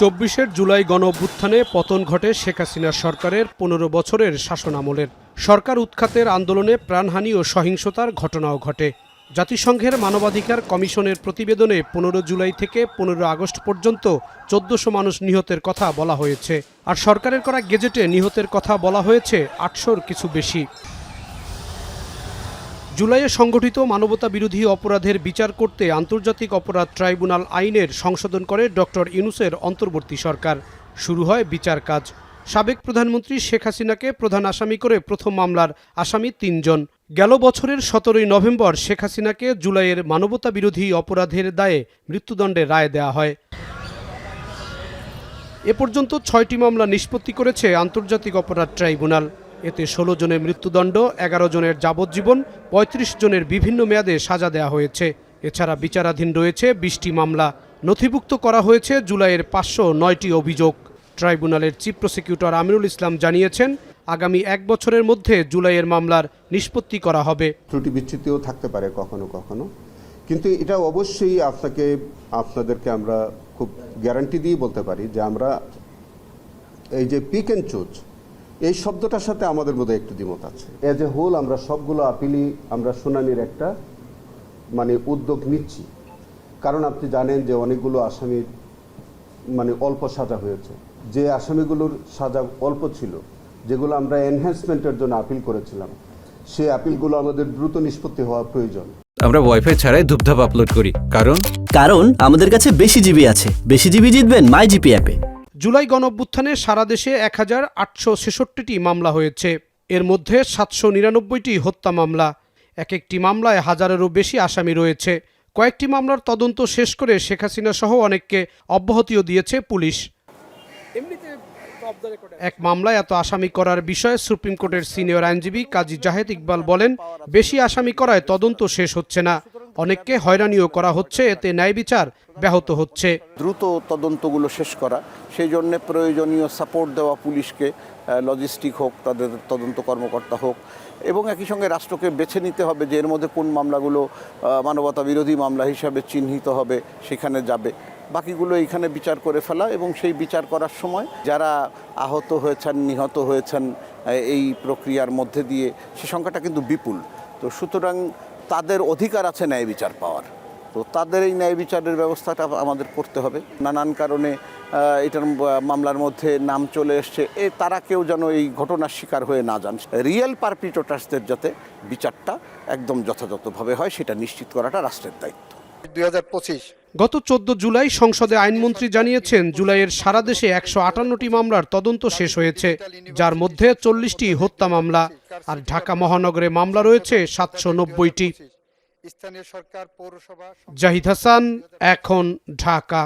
2024-এর জুলাই গণঅভ্যুত্থানে পতন ঘটে শেখ হাসিনা সরকারের 15 বছরের শাসনামলের। সরকার উৎখাতের আন্দোলনে প্রাণহানি ও সহিংসতার ঘটনাও ঘটে। জাতিসংঘের মানবাধিকার কমিশনের প্রতিবেদনে 15 জুলাই থেকে 15 আগস্ট পর্যন্ত 1400 মানুষ নিহতের কথা বলা হয়েছে, আর সরকারের করা গেজেটে নিহতের কথা বলা হয়েছে 800-র কিছু বেশি। জুলাইয়ে সংগঠিত মানবতা বিরোধী অপরাধের বিচার করতে আন্তর্জাতিক অপরাধ ট্রাইব্যুনাল আইনের সংশোধন করে ডক্টর ইউনূসের অন্তর্বর্তী সরকার। শুরু হয় বিচার কাজ। সাবেক প্রধানমন্ত্রী শেখ হাসিনাকে প্রধান আসামি করে প্রথম মামলার আসামি 3 জন। গেল বছরের 17 নভেম্বর শেখ হাসিনাকে জুলাইয়ের মানবতা বিরোধী অপরাধের দায়ে মৃত্যুদণ্ডের রায় দেওয়া হয়। এ পর্যন্ত 6টি মামলা নিষ্পত্তি করেছে আন্তর্জাতিক অপরাধ ট্রাইব্যুনাল। এতে 16 জনের মৃত্যুদণ্ড, 11 জনের যাবজ্জীবন, 35 জনের বিভিন্ন মেয়াদে সাজা দেওয়া হয়েছে। এছাড়া বিচারাধীন রয়েছে 20টি মামলা। নথিভুক্ত করা হয়েছে জুলাইয়ের 509টি অভিযোগ। ট্রাইব্যুনালের চিফ প্রসিকিউটর আমিনুল ইসলাম জানিয়েছেন, আগামী 1 বছরের মধ্যে জুলাইয়ের মামলার নিষ্পত্তি করা হবে। ত্রুটি বিচ্যুতিও থাকতে পারে কখনো কখনো, কিন্তু এটা অবশ্যই আপনাদেরকে আমরা খুব গ্যারান্টি দিয়ে বলতে পারি যে আমরা এই যে পিক অ্যান্ড চুজ এই শব্দটার সাথে আমাদের মধ্যে একটু দ্বিমত আছে। এজ এ হোল আমরা সবগুলো আপিলই আমরা শুনানির একটা উদ্যোগ নিচ্ছি, কারণ আপনি জানেন যে অনেকগুলো আসামির অল্প সাজা হয়েছে। যে আসামিগুলোর সাজা অল্প ছিল, যেগুলো আমরা এনহ্যান্সমেন্টের জন্য আপিল করেছিলাম, সেই আপিলগুলো আমাদের দ্রুত নিষ্পত্তি হওয়া প্রয়োজন। আমরা ওয়াইফাই ছাড়াই ধূপধাপ আপলোড করি, কারণ আমাদের কাছে বেশি জিবি আছে। বেশি জিবি জিতবেন মাই জিপি অ্যাপে। জুলাই গণঅভ্যুত্থানে সারা দেশে 1866টি মামলা হয়েছে। এর মধ্যে 799টি হত্যা মামলা। একটি মামলায় 1000-এরও বেশি আসামি রয়েছে। কয়েকটি মামলার তদন্ত শেষ করে শেখ হাসিনা সহ অনেককে অব্যাহতিও দিয়েছে পুলিশ। এক মামলায় এত আসামি করার বিষয়ে সুপ্রিম কোর্টের সিনিয়র আইনজীবী কাজী জাহেদ ইকবাল বলেন, বেশি আসামি করায় তদন্ত শেষ হচ্ছে না, অনেককে হয়রানিও করা হচ্ছে, এতে ন্যায় বিচার ব্যাহত হচ্ছে। দ্রুত তদন্তগুলো শেষ করা, সেই জন্য প্রয়োজনীয় সাপোর্ট দেওয়া পুলিশকে, লজিস্টিক হোক, তাদের তদন্ত কর্মকর্তা হোক, এবং একই সঙ্গে রাষ্ট্রকে বেছে নিতে হবে যে এর মধ্যে কোন মামলাগুলো মানবতা বিরোধী মামলা হিসাবে চিহ্নিত হবে, সেখানে যাবে। বাকিগুলো এইখানে বিচার করে ফেলা, এবং সেই বিচার করার সময় যারা আহত হয়েছেন, নিহত হয়েছেন এই প্রক্রিয়ার মধ্যে দিয়ে, সে সংখ্যাটা কিন্তু বিপুল। তো সুতরাং তাদের অধিকার আছে ন্যায় বিচার পাওয়ার। তো তাদের এই ন্যায় বিচারের ব্যবস্থাটা আমাদের করতে হবে। নানান কারণে এটার মামলার মধ্যে নাম চলে এসছে, তারা কেউ যেন এই ঘটনার শিকার হয়ে না যান। রিয়েল পারপিট্রেটরদের যাতে বিচারটা একদম যথাযথভাবে হয়, সেটা নিশ্চিত করাটা রাষ্ট্রের দায়িত্ব। 2025 গত 14 জুলাই সংসদে আইনমন্ত্রী জানিয়েছেন, জুলাইয়ের সারা দেশে 158টি মামলার তদন্ত শেষ হয়েছে, যার মধ্যে 40টি হত্যা মামলা, আর ঢাকা মহানগরে মামলা রয়েছে 790টি। স্থানীয় সরকার, পৌরসভা। জাহিদ হাসান, এখন ঢাকা।